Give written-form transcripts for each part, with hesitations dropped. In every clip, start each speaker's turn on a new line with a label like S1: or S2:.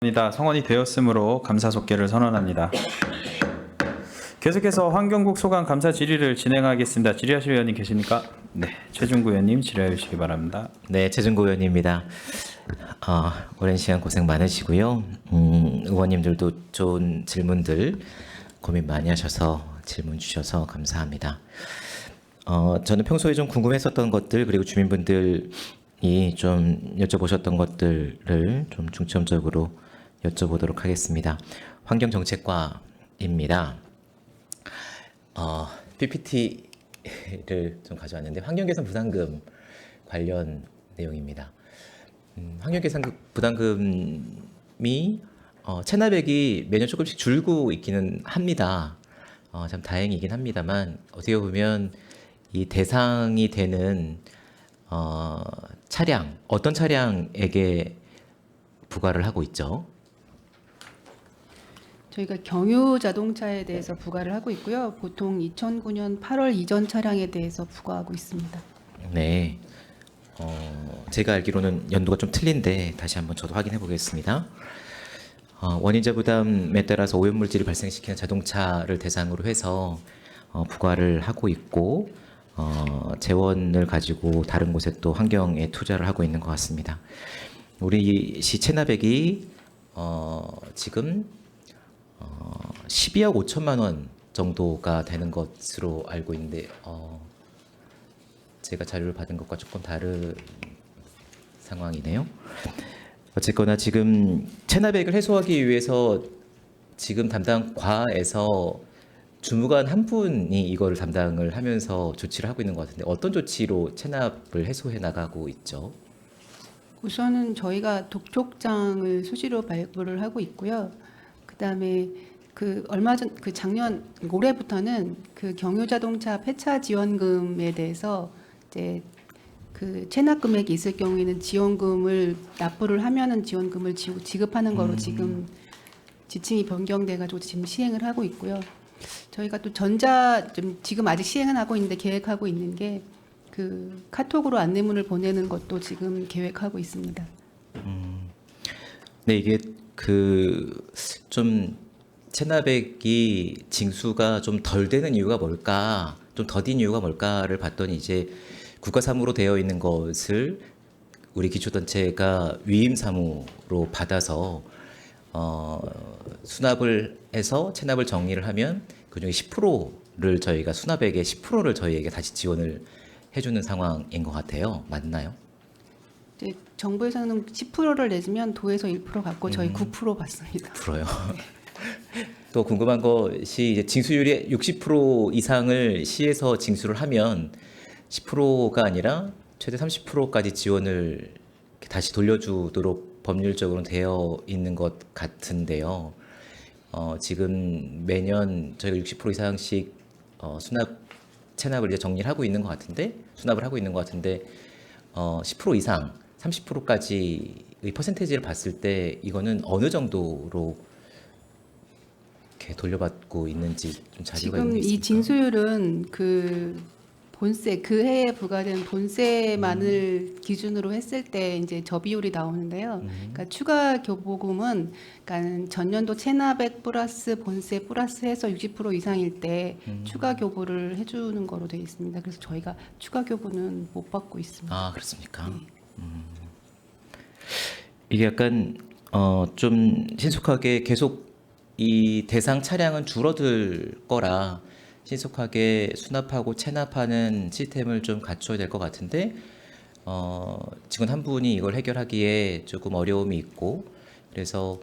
S1: 입니다. 성원이 되었으므로 감사 속개를 선언합니다. 계속해서 환경국 소관 감사 질의를 진행하겠습니다. 질의하실 의원님 계십니까? 네, 최준구 의원님 질의해 주시기 바랍니다.
S2: 네, 최준구 의원입니다. 오랜 시간 고생 많으시고요. 의원님들도 좋은 질문들 고민 많이 하셔서 질문 주셔서 감사합니다. 저는 평소에 좀 궁금했었던 것들 그리고 주민분들이 좀 여쭤보셨던 것들을 좀 중점적으로 여쭤보도록 하겠습니다. 환경정책과입니다. PPT를 좀 가져왔는데 환경개선 부담금 관련 내용입니다. 환경개선 부담금이 체납액이 매년 조금씩 줄고 있기는 합니다. 참 다행이긴 합니다만 어떻게 보면 이 대상이 되는 차량, 어떤 차량에게 부과를 하고 있죠?
S3: 저희가 경유 자동차에 대해서 부과를 하고 있고요. 보통 2009년 8월 이전 차량에 대해서 부과하고 있습니다.
S2: 네. 제가 알기로는 연도가 좀 틀린데 다시 한번 저도 확인해 보겠습니다. 원인자 부담에 따라서 오염물질을 발생시키는 자동차를 대상으로 해서 부과를 하고 있고 재원을 가지고 다른 곳에 또 환경에 투자를 하고 있는 것 같습니다. 우리 시 체납액이 지금 12억 5천만 원 정도가 되는 것으로 알고 있는데 제가 자료를 받은 것과 조금 다른 상황이네요. 어쨌거나 지금 체납액을 해소하기 위해서 지금 담당 과에서 주무관 한 분이 이거를 담당을 하면서 조치를 하고 있는 것 같은데 어떤 조치로 체납을 해소해 나가고 있죠?
S3: 우선은 저희가 독촉장을 수시로 발부를 하고 있고요. 그다음에 작년 올해부터는 그 경유 자동차 폐차 지원금에 대해서 이제 그 체납 금액이 있을 경우에는 지원금을 납부를 하면은 지원금을 지급하는 거로 지금 지침이 변경돼 가지고 지금 시행을 하고 있고요. 저희가 또 지금 아직 시행은 하고 있는데 계획하고 있는 게 그 카톡으로 안내문을 보내는 것도 지금 계획하고 있습니다.
S2: 네, 이게 좀 체납액이 징수가 좀 덜 되는 이유가 뭘까, 좀 더딘 이유가 뭘까를 봤더니 이제 국가사무로 되어 있는 것을 우리 기초단체가 위임사무로 받아서 수납을 해서 체납을 정리를 하면 그중에 10%를 저희가 수납액의 10%를 저희에게 다시 지원을 해주는 상황인 것 같아요. 맞나요?
S3: 이제 정부에서는 10%를 내주면 도에서 1% 받고 저희 9% 받습니다.
S2: 9%요. 또 궁금한 것이 이제 징수율이 60% 이상을 시에서 징수를 하면 10%가 아니라 최대 30%까지 지원을 다시 돌려주도록 법률적으로 되어 있는 것 같은데요. 지금 매년 저희가 60% 이상씩 체납을 이제 정리를 하고 있는 것 같은데 수납을 하고 있는 것 같은데 10% 이상 30%까지의 퍼센테이지를 봤을 때 이거는 어느 정도로 이렇게 돌려받고 있는지 좀 자료가
S3: 지금
S2: 있는 게
S3: 이
S2: 있습니까?
S3: 징수율은 그 본세 그 해에 부과된 본세만을 기준으로 했을 때 이제 저비율이 나오는데요. 그러니까 추가 교부금은 그러니까 전년도 체납액 플러스 본세 플러스 해서 60% 이상일 때 추가 교부를 해주는 거로 되어 있습니다. 그래서 저희가 추가 교부는 못 받고 있습니다.
S2: 아, 그렇습니까?
S3: 네.
S2: 이게 약간 좀 신속하게 계속 이 대상 차량은 줄어들 거라 신속하게 수납하고 체납하는 시스템을 좀 갖춰야 될 것 같은데 직원 한 분이 이걸 해결하기에 조금 어려움이 있고 그래서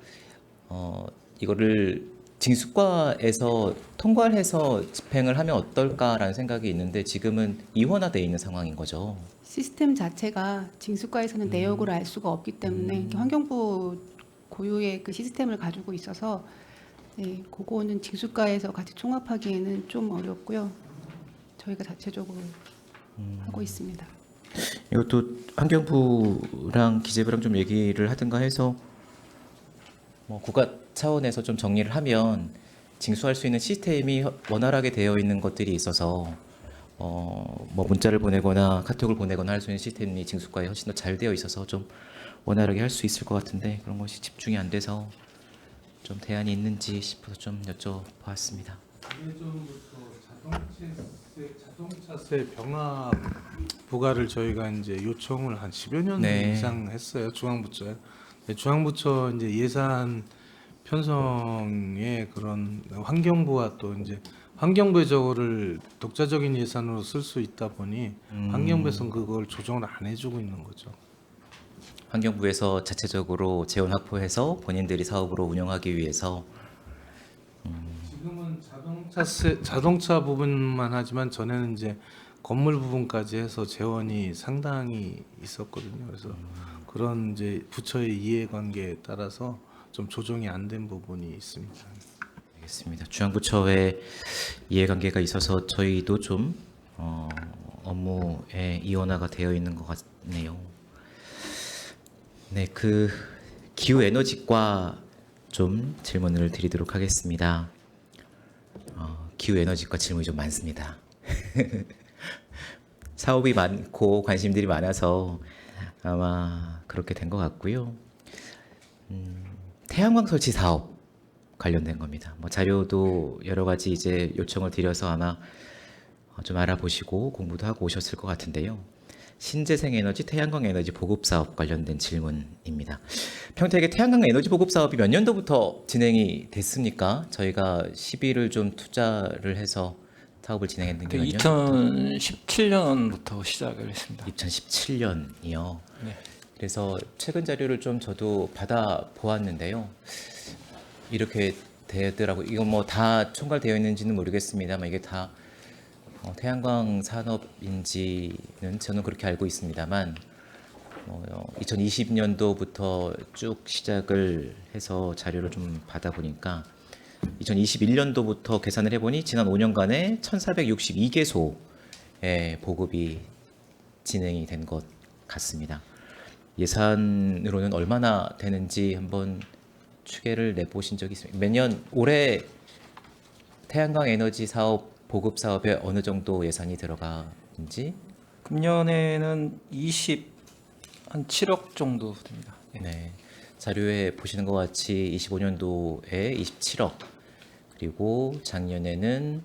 S2: 이거를 징수과에서 통과를 해서 집행을 하면 어떨까라는 생각이 있는데 지금은 이원화되어 있는 상황인 거죠.
S3: 시스템 자체가 징수과에서는 내역을 알 수가 없기 때문에 환경부 고유의 그 시스템을 가지고 있어서 네, 그거는 징수과에서 같이 총합하기에는 좀 어렵고요. 저희가 자체적으로 하고 있습니다.
S2: 이것도 환경부랑 기재부랑 좀 얘기를 하든가 해서 뭐 국가 차원에서 좀 정리를 하면 징수할 수 있는 시스템이 원활하게 되어 있는 것들이 있어서 뭐 문자를 보내거나 카톡을 보내거나 할 수 있는 시스템이 징수과에 훨씬 더 잘 되어 있어서 좀 원활하게 할 수 있을 것 같은데 그런 것이 집중이 안 돼서 좀 대안이 있는지 싶어서 좀 여쭤봤습니다.
S4: 예전부터 자동차세 병합 부과를 저희가 이제 요청을 한 10여 년
S2: 네.
S4: 이상 했어요. 중앙부처에. 네, 중앙부처 이제 예산 편성의 그런 환경부와 또 이제 환경부의 저거를 독자적인 예산으로 쓸 수 있다 보니 환경부에서는 그걸 조정을 안 해주고 있는 거죠.
S2: 환경부에서 자체적으로 재원 확보해서 본인들이 사업으로 운영하기 위해서
S4: 지금은 자동차 부분만 하지만 전에는 이제 건물 부분까지 해서 재원이 상당히 있었거든요. 그래서 그런 이제 부처의 이해관계에 따라서 좀 조정이 안 된 부분이 있습니다.
S2: 알겠습니다. 중앙부처의 이해관계가 있어서 저희도 좀 업무에 이원화가 되어 있는 것 같네요. 네, 그 기후 에너지과 좀 질문을 드리도록 하겠습니다. 기후 에너지과 질문이 좀 많습니다. 사업이 많고 관심들이 많아서 아마 그렇게 된 것 같고요. 태양광 설치 사업 관련된 겁니다. 뭐 자료도 여러 가지 이제 요청을 드려서 아마 좀 알아보시고 공부도 하고 오셨을 것 같은데요. 신재생 에너지 태양광 에너지 보급 사업 관련된 질문입니다. 평택의 태양광 에너지 보급 사업이 몇 년도부터 진행이 됐습니까? 저희가 시비를 좀 투자를 해서 사업을 진행했는 게 몇 년?
S5: 2017년부터 시작을 했습니다.
S2: 2017년이요.
S5: 네.
S2: 그래서 최근 자료를 좀 저도 받아 보았는데요. 이렇게 되더라고요. 이건 뭐 다 총괄되어 있는지는 모르겠습니다만 이게 다 태양광 산업인지는 저는 그렇게 알고 있습니다만 2020년도부터 쭉 시작을 해서 자료를 좀 받아보니까 2021년도부터 계산을 해보니 지난 5년간에 1462개소의 보급이 진행이 된 것 같습니다. 예산으로는 얼마나 되는지 한번 추계를 내보신 적이 있습니다. 매년 올해 태양광 에너지 사업 보급 사업에 어느 정도 예산이 들어가는지.
S5: 금년에는 한 7억 정도 됩니다. 예.
S2: 네. 자료에 보시는 것 같이 25년도에 27억 그리고 작년에는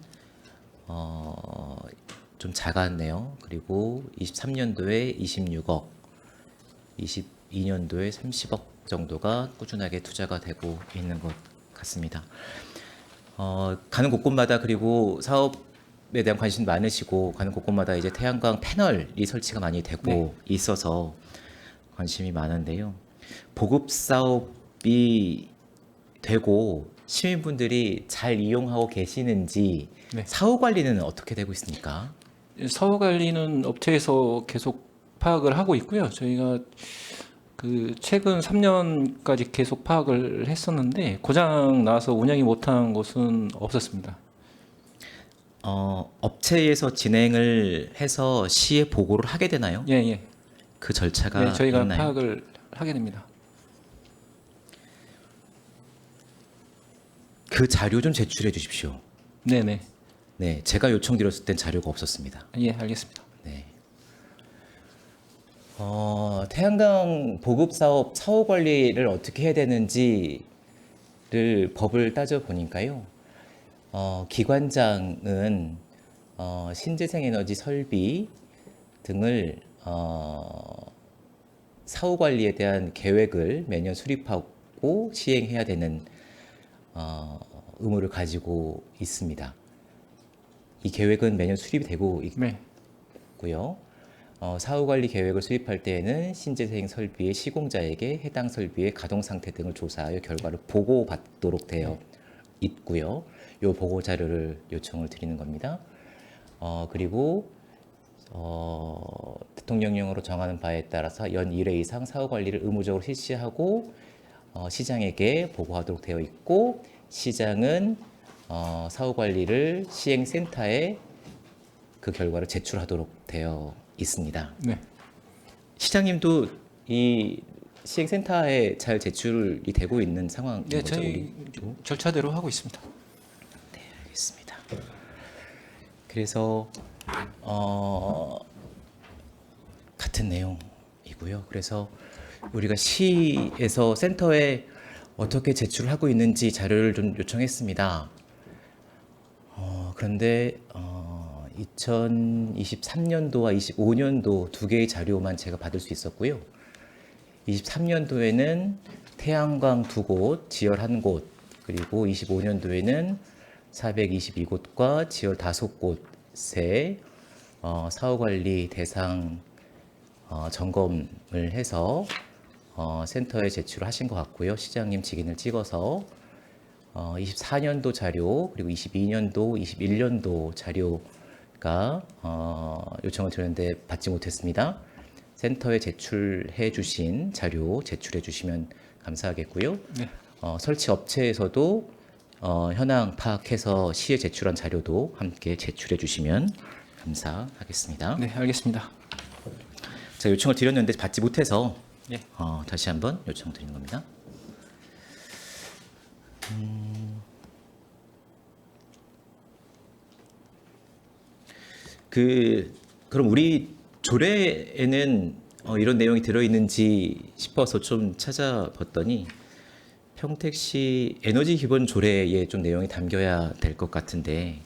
S2: 좀 작았네요. 그리고 23년도에 26억, 22년도에 30억 정도가 꾸준하게 투자가 되고 있는 것 같습니다. 가는 곳곳마다 그리고 사업에 대한 관심 많으시고 가는 곳곳마다 이제 태양광 패널이 설치가 많이 되고 있어서 관심이 많은데요. 보급 사업이 되고 시민분들이 잘 이용하고 계시는지
S5: 네.
S2: 사후 관리는 어떻게 되고 있습니까?
S5: 사후 관리는 업체에서 계속 파악을 하고 있고요. 저희가 그 최근 3년까지 계속 파악을 했었는데 고장 나서 운영이 못한 곳은 없었습니다.
S2: 업체에서 진행을 해서 시에 보고를 하게 되나요?
S5: 예, 예.
S2: 그 절차가
S5: 네, 저희가
S2: 있나요?
S5: 파악을 하게 됩니다.
S2: 그 자료 좀 제출해 주십시오.
S5: 네, 네.
S2: 네, 제가 요청드렸을 땐 자료가 없었습니다.
S5: 예, 알겠습니다.
S2: 네. 태양광 보급 사업 사후 관리를 어떻게 해야 되는지를 법을 따져 보니까요. 기관장은 신재생 에너지 설비 등을 사후 관리에 대한 계획을 매년 수립하고 시행해야 되는 의무를 가지고 있습니다. 이 계획은 매년 수립이 되고
S5: 네.
S2: 있고요. 사후 관리 계획을 수립할 때에는 신재생 설비의 시공자에게 해당 설비의 가동 상태 등을 조사하여 결과를 보고받도록 되어 있고요. 이 보고 자료를 요청을 드리는 겁니다. 그리고 대통령령으로 정하는 바에 따라서 연 1회 이상 사후 관리를 의무적으로 실시하고 시장에게 보고하도록 되어 있고 시장은 사후 관리를 시행센터에 그 결과를 제출하도록 되어 있습니다.
S5: 네.
S2: 시장님도 이 시행센터에 잘 제출이 되고 있는 상황인
S5: 네,
S2: 거죠?
S5: 저희
S2: 우리도?
S5: 절차대로 하고 있습니다.
S2: 알겠습니다. 그래서 같은 내용이고요. 그래서 우리가 시에서 센터에 어떻게 제출하고 있는지 자료를 좀 요청했습니다. 그런데 2023년도와 25년도 두 개의 자료만 제가 받을 수 있었고요. 23년도에는 태양광 2곳, 지열 1곳, 그리고 25년도에는 422곳과 지열 5곳에 사후관리 대상 점검을 해서 센터에 제출하신 것 같고요. 시장님 직인을 찍어서 24년도 자료 그리고 22년도, 21년도 자료가 요청을 드렸는데 받지 못했습니다. 센터에 제출해 주신 자료 제출해 주시면 감사하겠고요.
S5: 네.
S2: 설치 업체에서도 현황 파악해서 시에 제출한 자료도 함께 제출해 주시면 감사하겠습니다.
S5: 네, 알겠습니다.
S2: 제가 요청을 드렸는데 받지 못해서
S5: 예.
S2: 다시 한번 요청드리는 겁니다. 그럼 우리 조례에는 이런 내용이 들어있는지 싶어서 좀 찾아봤더니 평택시 에너지 기본 조례에 좀 내용이 담겨야 될 것 같은데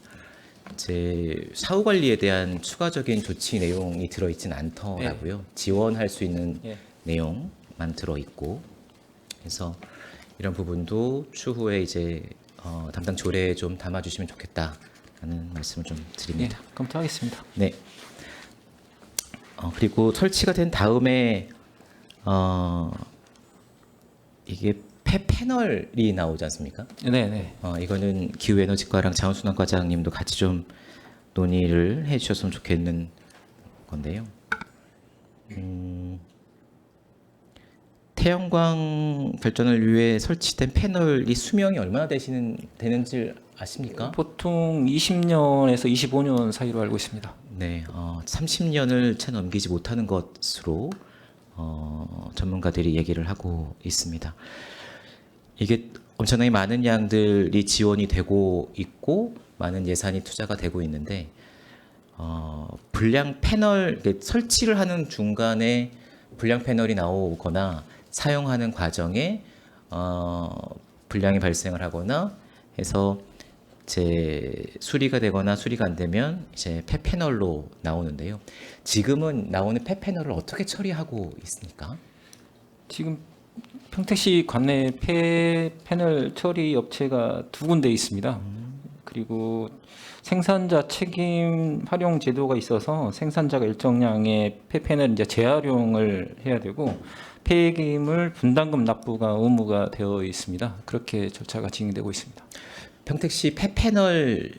S2: 제 사후 관리에 대한 추가적인 조치 내용이 들어있진 않더라고요. 지원할 수 있는
S5: 예.
S2: 내용만 들어있고 그래서 이런 부분도 추후에 이제 담당 조례에 좀 담아주시면 좋겠다라는 말씀을 좀
S5: 네,
S2: 드립니다.
S5: 검토하겠습니다.
S2: 네. 그리고 설치가 된 다음에 이게 패널이 나오지 않습니까?
S5: 네, 네.
S2: 이거는 기후에너지과랑 장훈순환과장님도 같이 좀 논의를 해주셨으면 좋겠는 건데요. 태양광 발전을 위해 설치된 패널이 수명이 얼마나 되는지 아십니까?
S5: 보통 20년에서 25년 사이로 알고 있습니다.
S2: 네, 30년을 채 넘기지 못하는 것으로 전문가들이 얘기를 하고 있습니다. 이게 엄청나게 많은 양들이 지원이 되고 있고 많은 예산이 투자가 되고 있는데 불량 패널 설치를 하는 중간에 불량 패널이 나오거나 사용하는 과정에 불량이 발생을 하거나 해서 이제 수리가 되거나 수리가 안 되면 이제 폐패널로 나오는데요. 지금은 나오는 폐패널을 어떻게 처리하고 있습니까?
S5: 지금 평택시 관내 패널 처리 업체가 2군데 있습니다. 그리고 생산자 책임 활용 제도가 있어서 생산자가 일정량의 폐패널 이제 재활용을 해야 되고 폐기물 분담금 납부가 의무가 되어 있습니다. 그렇게 절차가 진행되고 있습니다.
S2: 평택시 폐패널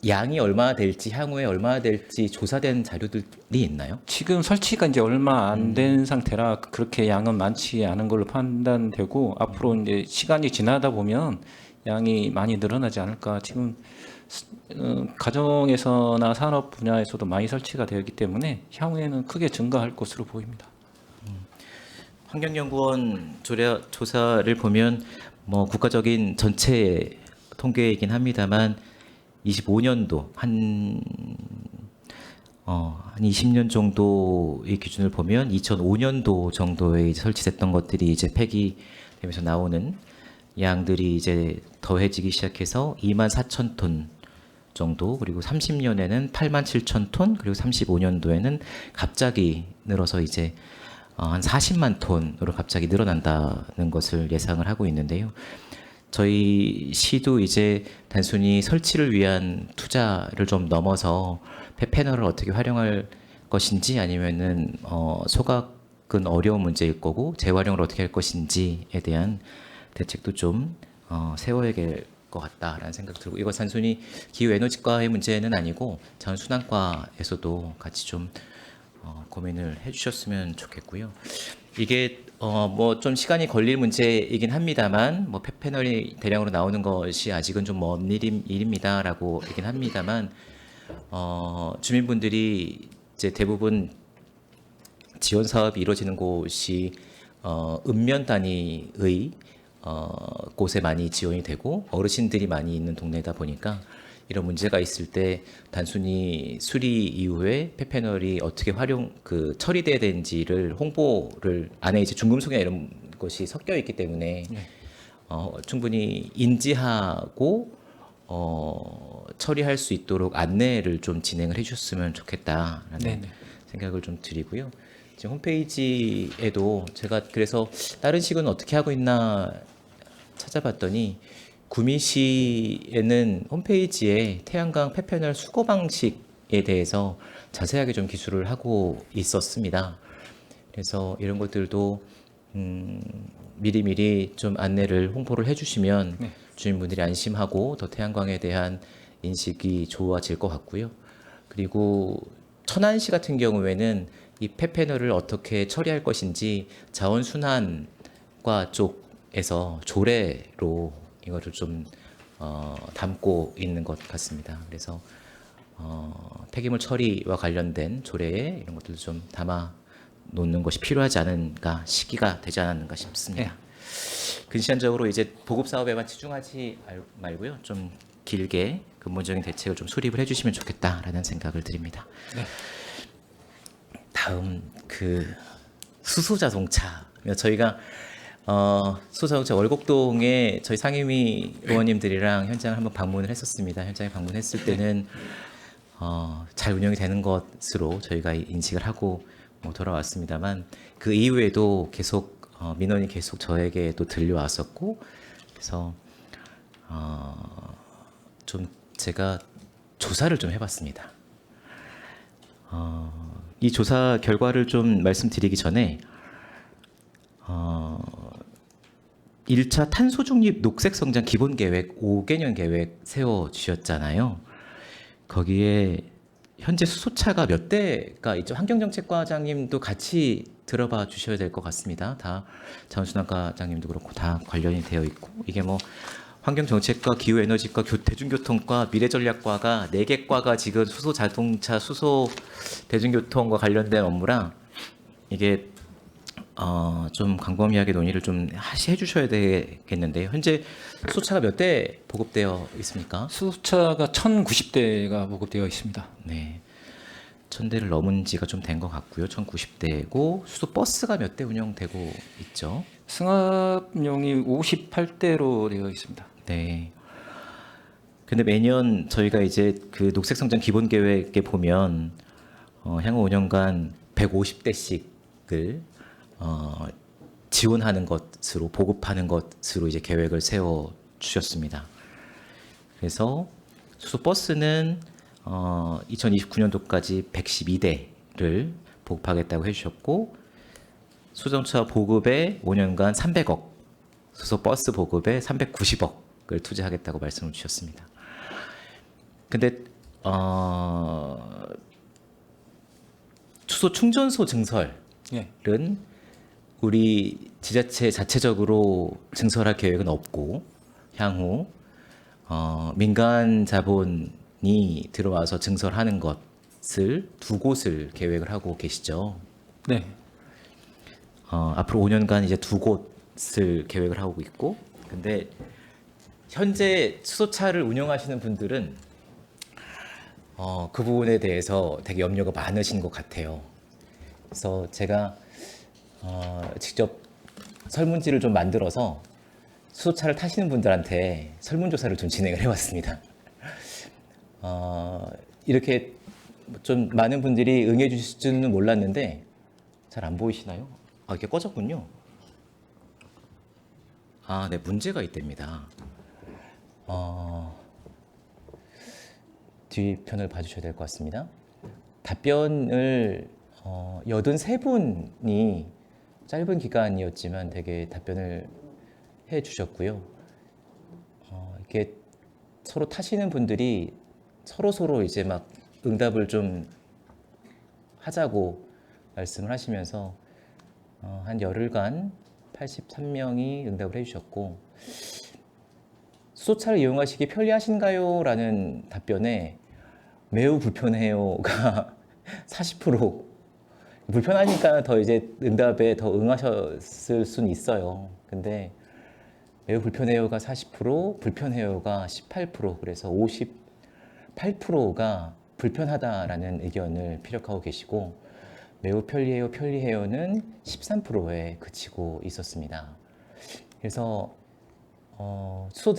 S2: 양이 얼마나 될지 향후에 얼마나 될지 조사된 자료들이 있나요?
S5: 지금 설치가 이제 얼마 안 된 상태라 그렇게 양은 많지 않은 걸로 판단되고 앞으로 이제 시간이 지나다 보면 양이 많이 늘어나지 않을까. 지금 가정에서나 산업 분야에서도 많이 설치가 되었기 때문에 향후에는 크게 증가할 것으로 보입니다.
S2: 환경연구원 조사를 보면 뭐 국가적인 전체 통계이긴 합니다만 25년도 한 20년 정도의 기준을 보면 2005년도 정도에 설치됐던 것들이 이제 폐기되면서 나오는 양들이 이제 더해지기 시작해서 24,000톤 정도 그리고 30년에는 87,000톤 그리고 35년도에는 갑자기 늘어서 이제 한 40만 톤으로 갑자기 늘어난다는 것을 예상을 하고 있는데요. 저희 시도 이제 단순히 설치를 위한 투자를 좀 넘어서 폐패널을 어떻게 활용할 것인지 아니면은 소각은 어려운 문제일 거고 재활용을 어떻게 할 것인지에 대한 대책도 좀 세워야 될 것 같다라는 생각 들고 이거 단순히 기후에너지과의 문제는 아니고 장순환과에서도 같이 좀 고민을 해주셨으면 좋겠고요. 이게 뭐 좀 시간이 걸릴 문제이긴 합니다만 뭐 폐패널이 대량으로 나오는 것이 아직은 좀 먼 일입니다라고 얘기는 합니다만 주민분들이 이제 대부분 지원 사업이 이루어지는 곳이 읍면 단위의 곳에 많이 지원이 되고 어르신들이 많이 있는 동네다 보니까 이런 문제가 있을 때 단순히 수리 이후에 폐패널이 어떻게 처리돼야 되는지를 홍보를 안에 이제 중금속이나 이런 것이 섞여 있기 때문에 충분히 인지하고 처리할 수 있도록 안내를 좀 진행을 해주셨으면 좋겠다라는
S5: 네네.
S2: 생각을 좀 드리고요. 지금 홈페이지에도 제가 그래서 다른 시군은 어떻게 하고 있나 찾아봤더니 구미시에는 홈페이지에 태양광 폐패널 수거 방식에 대해서 자세하게 좀 기술을 하고 있었습니다. 그래서 이런 것들도 미리미리 좀 안내를 홍보를 해주시면
S5: 네.
S2: 주민분들이 안심하고 더 태양광에 대한 인식이 좋아질 것 같고요. 그리고 천안시 같은 경우에는 이 폐패널을 어떻게 처리할 것인지 자원순환과 쪽에서 조례로 이거를 좀 담고 있는 것 같습니다. 그래서 폐기물 처리와 관련된 조례에 이런 것들도 좀 담아 놓는 것이 필요하지 않은가, 시기가 되지 않았는가 싶습니다. 근시안적으로 이제 보급 사업에만 치중하지 말고요, 좀 길게 근본적인 대책을 좀 수립을 해주시면 좋겠다라는 생각을 드립니다.
S5: 네.
S2: 다음 수소자동차. 저희가 수소자동차 월곡동에 저희 상임위 의원님들이랑 현장을 한번 방문을 했었습니다. 현장에 방문했을 때는 잘 운영이 되는 것으로 저희가 인식을 하고 돌아왔습니다만 그 이후에도 계속 민원이 계속 저에게도 들려왔었고, 그래서 좀 제가 조사를 좀 해봤습니다. 이 조사 결과를 좀 말씀드리기 전에 1차 탄소 중립 녹색 성장 기본 계획 5개년 계획 세워 주셨잖아요. 거기에 현재 수소차가 몇 대가 있죠? 환경정책과장님도 같이 들어봐 주셔야 될 것 같습니다. 다 자원순환과장님도 그렇고 다 관련이 되어 있고, 이게 뭐 환경정책과 기후에너지과 대중교통과 미래전략과가 4개 과가 지금 수소자동차, 수소대중교통과 관련된 업무라 이게 좀 광범위하게 논의를 좀 해주셔야 되겠는데요. 현재 수소차가 몇 대 보급되어 있습니까?
S5: 수소차가 1,090대가 보급되어 있습니다.
S2: 네, 1,000대를 넘은 지가 좀 된 것 같고요. 1,090대고 수소버스가 몇 대 운영되고 있죠?
S5: 승합용이 58대로 되어 있습니다.
S2: 네. 근데 매년 저희가 이제 그 녹색성장 기본계획에 보면 향후 5년간 150대씩을 지원하는 것으로, 보급하는 것으로 이제 계획을 세워 주셨습니다. 그래서 수소버스는 2029년도까지 112대를 보급하겠다고 해주셨고, 수소자동차 보급에 5년간 300억, 수소버스 보급에 390억을 투자하겠다고 말씀을 주셨습니다. 근데 수소 충전소 증설은
S5: 예.
S2: 우리 지자체 자체적으로 증설할 계획은 없고, 향후 민간 자본이 들어와서 증설하는 것을 2곳을 계획을 하고 계시죠.
S5: 네.
S2: 앞으로 5년간 이제 2곳을 계획을 하고 있고, 근데 현재 수소차를 운영하시는 분들은 그 부분에 대해서 되게 염려가 많으신 것 같아요. 그래서 제가 직접 설문지를 좀 만들어서 수소차를 타시는 분들한테 설문조사를 좀 진행을 해왔습니다. 이렇게 좀 많은 분들이 응해 주실 줄은 몰랐는데, 잘 안 보이시나요? 이게 꺼졌군요. 네, 문제가 있답니다. 뒤편을 봐주셔야 될 것 같습니다. 답변을 83분이 짧은 기간이었지만 되게 답변을 해주셨고요. 이렇게 서로 타시는 분들이 서로 이제 막 응답을 좀 하자고 말씀을 하시면서 한 열흘간 83명이 응답을 해주셨고, 수소차를 이용하시기 편리하신가요? 라는 답변에 매우 불편해요가 40%. 불편하니까 더 이제 응답에 더 응하셨을 수는 있어요. 근데 매우 불편해요가 40%, 불편해요가 18%, 그래서 8%가 불편하다라는 의견을 피력하고 계시고 매우 편리해요는 13%에 그치고 있었습니다. 그래서 수소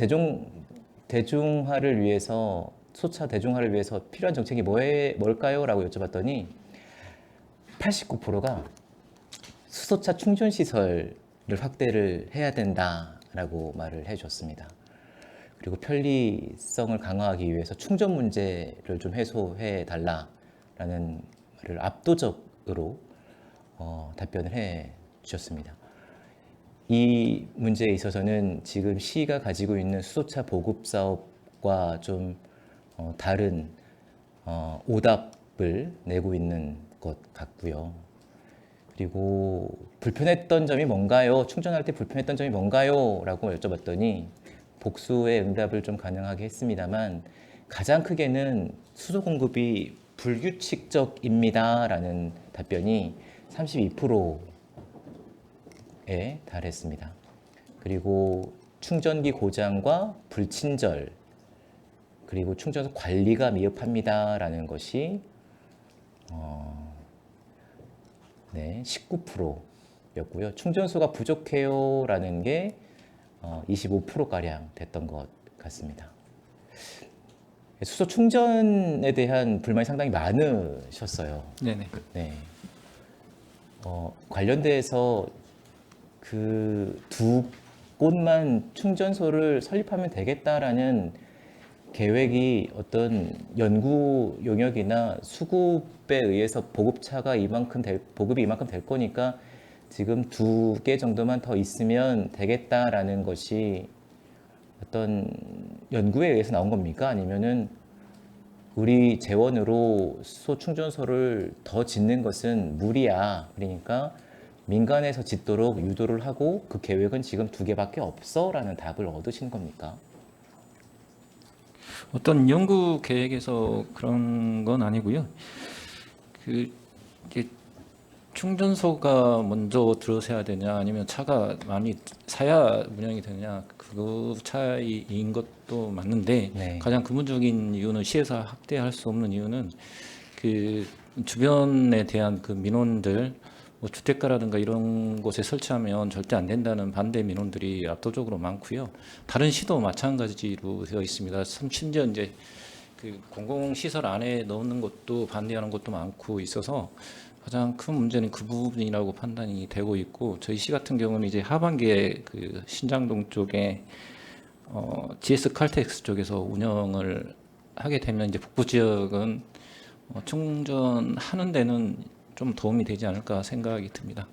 S2: 대중화를 위해서 수소차 대중화를 위해서 필요한 정책이 뭘까요? 라고 여쭤봤더니 89%가 수소차 충전 시설을 확대를 해야 된다라고 말을 해줬습니다. 그리고 편리성을 강화하기 위해서 충전 문제를 좀 해소해 달라라는 말을 압도적으로 답변을 해 주셨습니다. 이 문제에 있어서는 지금 시가 가지고 있는 수소차 보급 사업과 좀 다른 오답을 내고 있는 것 같고요. 그리고 불편했던 점이 뭔가요? 충전할 때 불편했던 점이 뭔가요? 라고 여쭤봤더니 복수의 응답을 좀 가능하게 했습니다만 가장 크게는 수소 공급이 불규칙적입니다 라는 답변이 32%에 달했습니다. 그리고 충전기 고장과 불친절, 그리고 충전소 관리가 미흡합니다 라는 것이 19%였고요. 충전소가 부족해요 라는 게 25%가량 됐던 것 같습니다. 수소 충전에 대한 불만이 상당히 많으셨어요.
S5: 네네.
S2: 네. 관련돼서 그 두 곳만 충전소를 설립하면 되겠다라는 계획이 어떤 연구 용역이나 수급에 의해서 보급이 이만큼 될 거니까 지금 2개 정도만 더 있으면 되겠다라는 것이 어떤 연구에 의해서 나온 겁니까? 아니면은 우리 재원으로 수소 충전소를 더 짓는 것은 무리야. 그러니까 민간에서 짓도록 유도를 하고 그 계획은 지금 2개밖에 없어 라는 답을 얻으신 겁니까?
S5: 어떤 연구 계획에서 그런 건 아니고요. 이게 충전소가 먼저 들어서야 되냐 아니면 차가 많이 사야 운영이 되냐 그 차이인 것도 맞는데
S2: 네.
S5: 가장 근본적인 이유는 시에서 확대할 수 없는 이유는 그 주변에 대한 그 민원들 뭐 주택가라든가 이런 곳에 설치하면 절대 안 된다는 반대 민원들이 압도적으로 많고요. 다른 시도 마찬가지로 되어 있습니다. 심지어 이제 그 공공시설 안에 넣는 것도 반대하는 것도 많고 있어서 가장 큰 문제는 그 부분이라고 판단이 되고 있고 저희 시 같은 경우는 이제 하반기에 그 신장동 쪽에 GS 칼텍스 쪽에서 운영을 하게 되면 이제 북부 지역은 충전하는 데는 좀 도움이 되지 않을까 생각이 듭니다.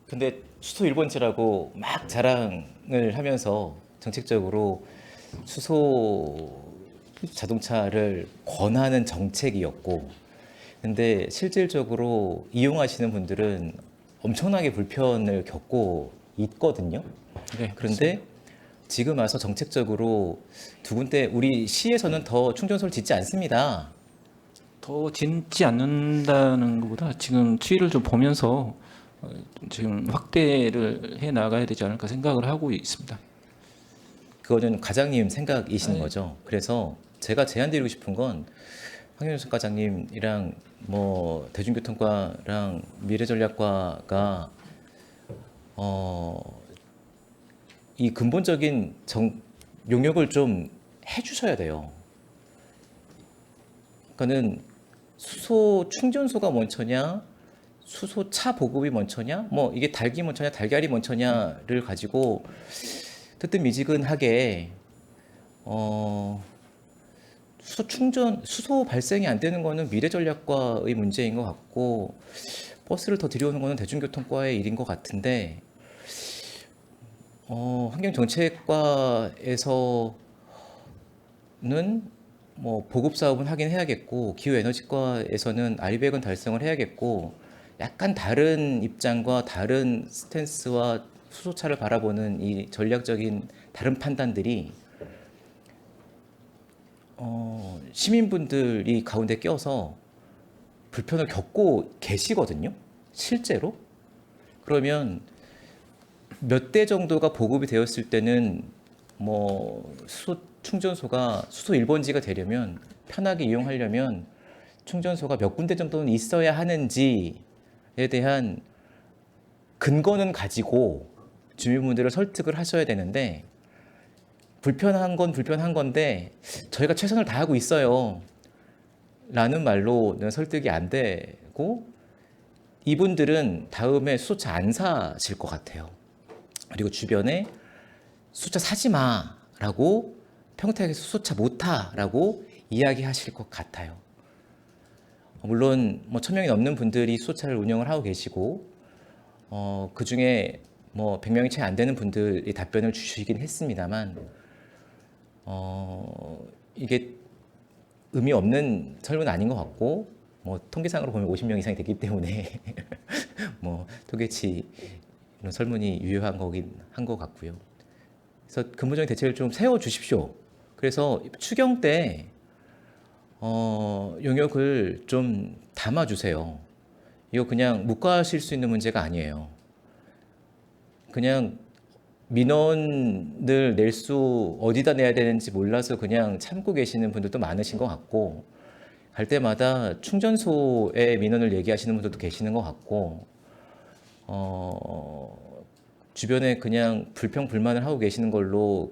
S2: 근데 수소 1번지라고 막 자랑을 하면서 정책적으로 수소 자동차를 권하는 정책이었고 근데 실질적으로 이용하시는 분들은 엄청나게 불편을 겪고 있거든요.
S5: 네,
S2: 그런데 지금 와서 정책적으로 두 군데 우리 시에서는 더 충전소를 짓지 않습니다.
S5: 더 짓지 않는다는 것보다 지금 추이를 좀 보면서 지금 확대를 해 나가야 되지 않을까 생각을 하고 있습니다.
S2: 그거는 과장님 생각이신
S5: 네.
S2: 거죠. 그래서 제가 제안드리고 싶은 건 황현석 과장님이랑 뭐 대중교통과랑 미래전략과가 이 근본적인 용역을 좀 해주셔야 돼요. 그러니까는 수소 충전소가 먼저냐, 수소차 보급이 먼저냐, 뭐 이게 닭이 먼저냐, 달걀이 먼저냐를 가지고 뜨뜻미지근하게 수소 발생이 안 되는 거는 미래전략과의 문제인 것 같고 버스를 더 들여오는 거는 대중교통과의 일인 것 같은데 환경정책과에서는 뭐 보급 사업은 하긴 해야겠고 기후에너지과에서는 아리백은 달성을 해야겠고 약간 다른 입장과 다른 스탠스와 수소차를 바라보는 이 전략적인 다른 판단들이 시민분들이 가운데 껴서 불편을 겪고 계시거든요. 실제로. 그러면 몇 대 정도가 보급이 되었을 때는 뭐 수소 충전소가 수소 1번지가 되려면 편하게 이용하려면 충전소가 몇 군데 정도는 있어야 하는지에 대한 근거는 가지고 주민분들을 설득을 하셔야 되는데 불편한 건 불편한 건데 저희가 최선을 다하고 있어요 라는 말로는 설득이 안 되고 이분들은 다음에 수소차 안 사실 것 같아요. 그리고 주변에 수소차 사지 마라고 평택에서 수소차 못 타라고 이야기하실 것 같아요. 물론 뭐 1,000명이 넘는 분들이 수소차를 운영을 하고 계시고 그 중에 뭐 100명이 채 안 되는 분들이 답변을 주시긴 했습니다만 이게 의미 없는 설문은 아닌 것 같고 뭐 통계상으로 보면 50명 이상이 됐기 때문에 뭐 토개치 이런 설문이 유효한 거긴 한 것 같고요. 그래서 근본적인 대책을 좀 세워 주십시오. 그래서 추경 때 용역을 좀 담아 주세요. 이거 그냥 묵과하실 수 있는 문제가 아니에요. 그냥 민원을 낼 수 어디다 내야 되는지 몰라서 그냥 참고 계시는 분들도 많으신 것 같고 갈 때마다 충전소에 민원을 얘기하시는 분들도 계시는 것 같고 주변에 그냥 불평 불만을 하고 계시는 걸로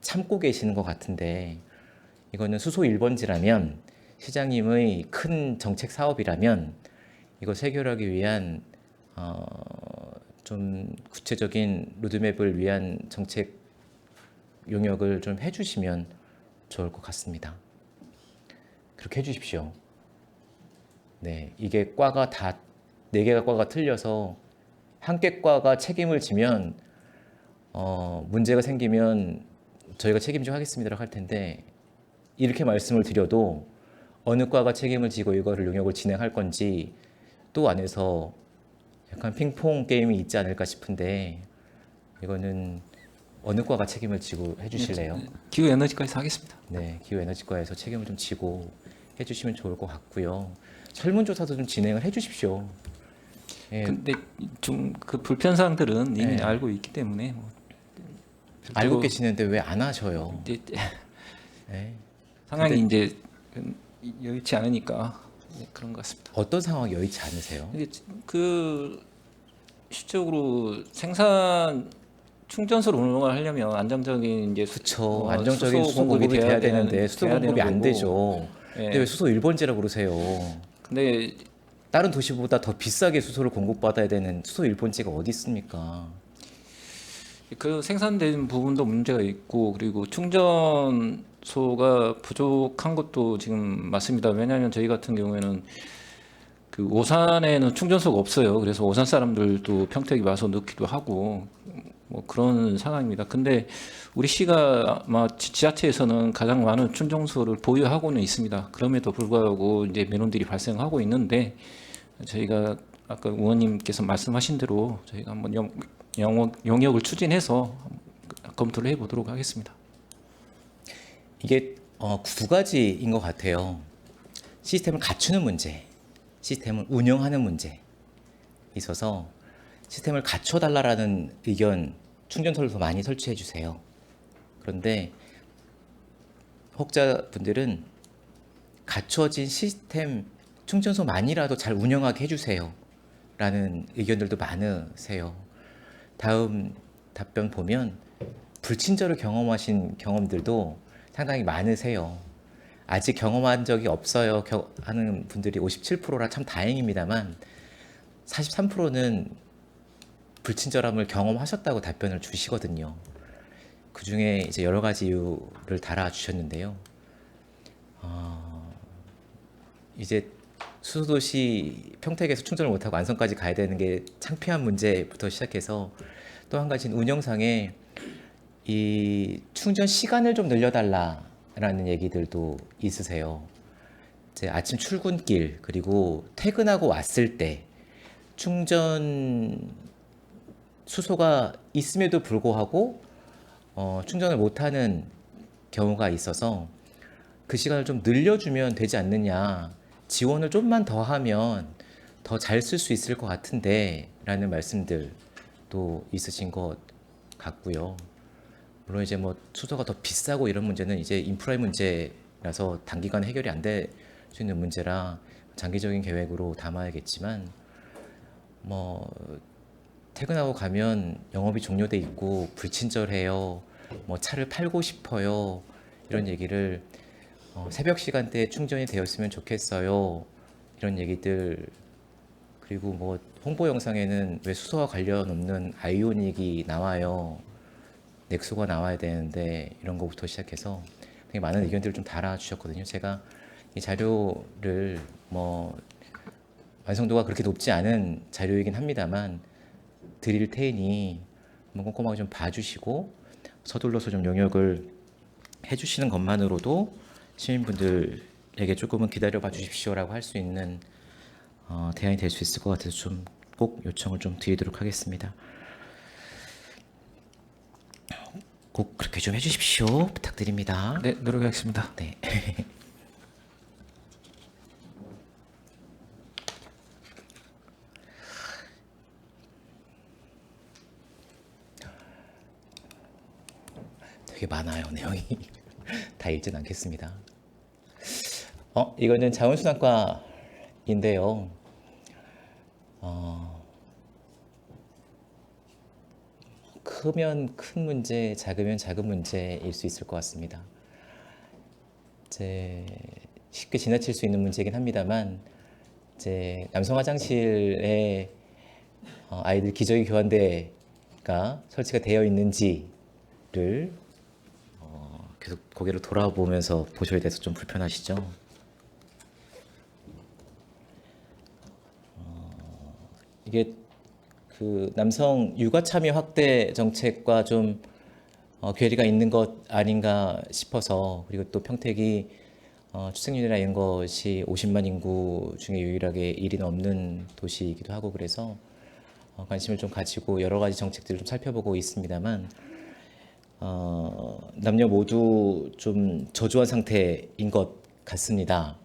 S2: 참고 계시는 것 같은데 이거는 수소 1번지라면 시장님의 큰 정책 사업이라면 이거 해결하기 위한 좀 구체적인 로드맵을 위한 정책 용역을 좀 해주시면 좋을 것 같습니다. 그렇게 해주십시오. 네, 이게 과가 다 4개가 과가 틀려서 한 개 과가 책임을 지면 문제가 생기면 저희가 책임지고 하겠습니다라고 할 텐데 이렇게 말씀을 드려도 어느 과가 책임을 지고 이거를 용역을 진행할 건지 또 안에서 약간 핑퐁 게임이 있지 않을까 싶은데 이거는 어느 과가 책임을 지고 해주실래요?
S5: 기후 에너지과에서 하겠습니다.
S2: 네, 기후에너지과에서 책임을 좀 지고 해주시면 좋을 것 같고요. 설문조사도 좀 진행을 해주십시오. 예,
S5: 근데 좀 그 불편사항들은 이미
S2: 네.
S5: 알고 있기 때문에 뭐
S2: 알고 계시는데 왜 안 하셔요?
S5: 이제
S2: 네.
S5: 상황이 이제 여의치 않으니까 그런 것 같습니다.
S2: 어떤 상황이 여의치 않으세요?
S5: 이게 그 실적으로 생산 충전소를 운영을 하려면 안정적인 이제
S2: 그렇죠. 안정적인
S5: 수소
S2: 수소 공급이 돼야 되는데
S5: 돼야
S2: 수소
S5: 되는
S2: 공급이 안
S5: 거고.
S2: 되죠.
S5: 예.
S2: 근데 왜 수소 1번지라고 그러세요?
S5: 근데
S2: 다른 도시보다 더 비싸게 수소를 공급받아야 되는 수소 1번지가 어디 있습니까?
S5: 그 생산된 부분도 문제가 있고 그리고 충전소가 부족한 것도 지금 맞습니다. 왜냐하면 저희 같은 경우에는 그 오산에는 충전소가 없어요. 그래서 오산 사람들도 평택에 와서 넣기도 하고 뭐 그런 상황입니다. 근데 우리 시가 아마 지자체에서는 가장 많은 충전소를 보유하고는 있습니다. 그럼에도 불구하고 이제 민원들이 발생하고 있는데 저희가 아까 의원님께서 말씀하신 대로 저희가 한번 용역을 추진해서 검토를 해보도록 하겠습니다.
S2: 이게 두 가지인 것 같아요. 시스템을 갖추는 문제, 시스템을 운영하는 문제 있어서 시스템을 갖춰달라는 의견 충전소를 더 많이 설치해 주세요. 그런데 혹자분들은 갖춰진 시스템 충전소만이라도 잘 운영하게 해주세요 라는 의견들도 많으세요. 다음 답변 보면 불친절을 경험하신 경험들도 상당히 많으세요. 아직 경험한 적이 없어요 하는 분들이 57%라 참 다행입니다만 43%는 불친절함을 경험하셨다고 답변을 주시거든요. 그 중에 이제 여러 가지 이유를 달아주셨는데요. 이제 수소도시 평택에서 충전을 못하고 안성까지 가야 되는 게 창피한 문제부터 시작해서 또 한 가지는 운영상에 이 충전 시간을 좀 늘려달라라는 얘기들도 있으세요. 이제 아침 출근길 그리고 퇴근하고 왔을 때 충전 수소가 있음에도 불구하고 충전을 못하는 경우가 있어서 그 시간을 좀 늘려주면 되지 않느냐, 지원을 좀만 더 하면 더 잘 쓸 수 있을 것 같은데 라는 말씀들도 있으신 것 같고요. 물론 이제 뭐 수소가 더 비싸고 이런 문제는 이제 인프라의 문제라서 단기간에 해결이 안 될 수 있는 문제라 장기적인 계획으로 담아야겠지만 뭐 퇴근하고 가면 영업이 종료돼 있고 불친절해요. 뭐 차를 팔고 싶어요. 이런 얘기를 새벽 시간대에 충전이 되었으면 좋겠어요. 이런 얘기들 그리고 뭐 홍보 영상에는 왜 수소와 관련 없는 아이오닉이 나와요. 넥소가 나와야 되는데 이런 거부터 시작해서 되게 많은 의견들을 좀 달아주셨거든요. 제가 이 자료를 뭐 완성도가 그렇게 높지 않은 자료이긴 합니다만 드릴 테니 한번 꼼꼼하게 좀 봐주시고 서둘러서 좀 용역을 해주시는 것만으로도 시민분들에게 조금은 기다려봐 주십시오라고 할 수 있는 대안이 될 수 있을 것 같아서 좀 꼭 요청을 좀 드리도록 하겠습니다. 꼭 그렇게 좀 해주십시오. 부탁드립니다.
S5: 네, 노력하겠습니다.
S2: 네. 되게 많아요, 내용이. 다 읽진 않겠습니다. 이거는 자원순환과인데요. 크면 큰 문제, 작으면 작은 문제일 수 있을 것 같습니다. 이제 쉽게 지나칠 수 있는 문제이긴 합니다만, 이제 남성 화장실에 아이들 기저귀 교환대가 설치가 되어 있는지를 계속 고개를 돌아보면서 보셔야 돼서 좀 불편하시죠? 이게 그 남성 육아 참여 확대 정책과 좀 괴리가 있는 것 아닌가 싶어서 그리고 또 평택이 출생률이나 이런 것이 50만 인구 중에 유일하게 1이 넘는 도시이기도 하고 그래서 관심을 좀 가지고 여러 가지 정책들을 좀 살펴보고 있습니다만 남녀 모두 좀 저조한 상태인 것 같습니다.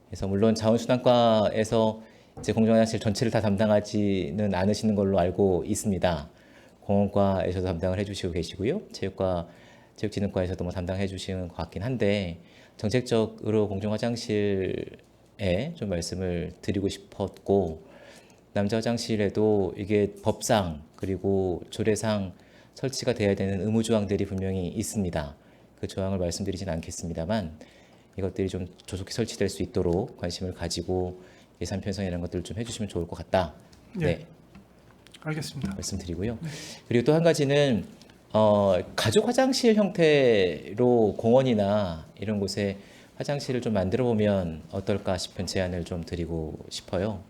S2: 그래서 물론 자원순환과에서 이제 공정화장실 전체를 다 담당하지는 않으시는 걸로 알고 있습니다. 공원과에서도 담당을 해주시고 계시고요. 체육진흥과에서도 뭐 담당해 주시는 것 같긴 한데 정책적으로 공정화장실에 좀 말씀을 드리고 싶었고 남자 화장실에도 이게 법상 그리고 조례상 설치가 돼야 되는 의무 조항들이 분명히 있습니다. 그 조항을 말씀드리진 않겠습니다만 이것들이 좀 조속히 설치될 수 있도록 관심을 가지고 예산 편성 이런 것들을 좀 해주시면 좋을 것 같다. 네,
S6: 알겠습니다.
S2: 말씀드리고요. 그리고 또 한 가지는 가족 화장실 형태로 공원이나 이런 곳에 화장실을 좀 만들어 보면 어떨까 싶은 제안을 좀 드리고 싶어요.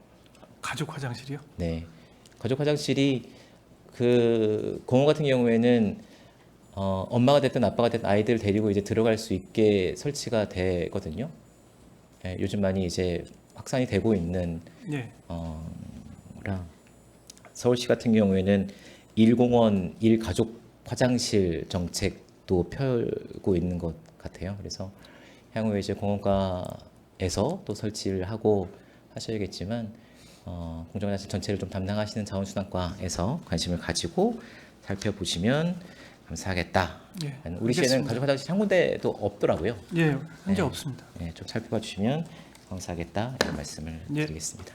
S6: 가족 화장실이요?
S2: 네, 가족 화장실이 그 공원 같은 경우에는 엄마가 됐든 아빠가 됐든 아이들 데리고 이제 들어갈 수 있게 설치가 되거든요. 네, 요즘 많이 이제 확산이 되고 있는
S6: 예.
S2: 라 서울시 같은 경우에는 1공원 1가족 화장실 정책도 펴고 있는 것 같아요. 그래서 향후에 이제 공원과에서 또 설치를 하고 하셔야겠지만 공정화장실 전체를 좀 담당하시는 자원순환과에서 관심을 가지고 살펴보시면 감사하겠다.
S6: 예.
S2: 우리 시에는
S6: 알겠습니다.
S2: 가족 화장실 한 군데도 없더라고요.
S6: 예, 현재
S2: 네.
S6: 없습니다.
S2: 네, 좀 살펴봐 주시면 감사하겠다 이런 말씀을
S6: 예.
S2: 드리겠습니다.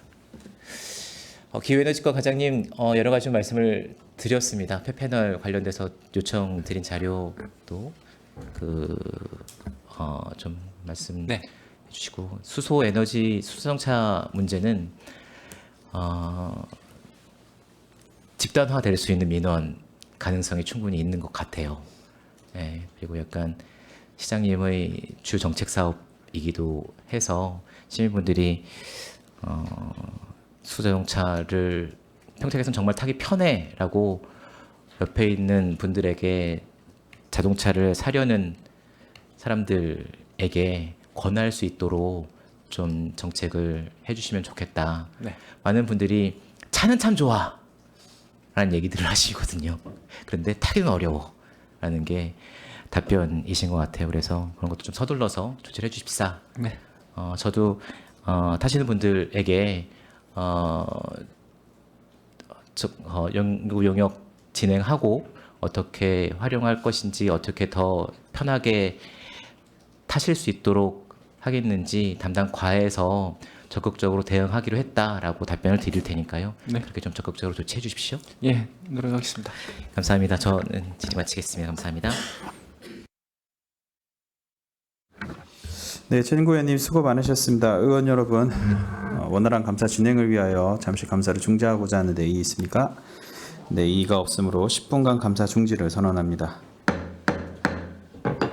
S2: 기후에너지과 과장님 여러 가지 좀 말씀을 드렸습니다. 폐패널 관련돼서 요청드린 자료도 좀 말씀
S5: 네.
S2: 해주시고 수소 에너지 수소자동차 문제는 집단화될 수 있는 민원 가능성이 충분히 있는 것 같아요. 네, 그리고 약간 시장님의 주 정책 사업이기도 해서 시민분들이 수소자동차를 평택에서는 정말 타기 편해라고 옆에 있는 분들에게 자동차를 사려는 사람들에게 권할 수 있도록 좀 정책을 해주시면 좋겠다.
S5: 네.
S2: 많은 분들이 차는 참 좋아 라는 얘기들을 하시거든요. 그런데 타기는 어려워 라는 게 답변이신 것 같아요. 그래서 그런 것도 좀 서둘러서 조치를 해주십사.
S5: 네.
S2: 저도 타시는 분들에게 연구 용역 진행하고 어떻게 활용할 것인지, 어떻게 더 편하게 타실 수 있도록 하겠는지 담당 과에서 적극적으로 대응하기로 했다라고 답변을 드릴 테니까요.
S5: 네.
S2: 그렇게 좀 적극적으로 조치해 주십시오.
S5: 예, 노력하겠습니다.
S2: 감사합니다. 저는 질의 마치겠습니다. 감사합니다.
S1: 네, 최진구 의원님 수고 많으셨습니다. 의원 여러분, 원활한 감사 진행을 위하여 잠시 감사를 중지하고자 하는데 이의 있습니까? 네, 이의가 없으므로 10분간 감사 중지를 선언합니다.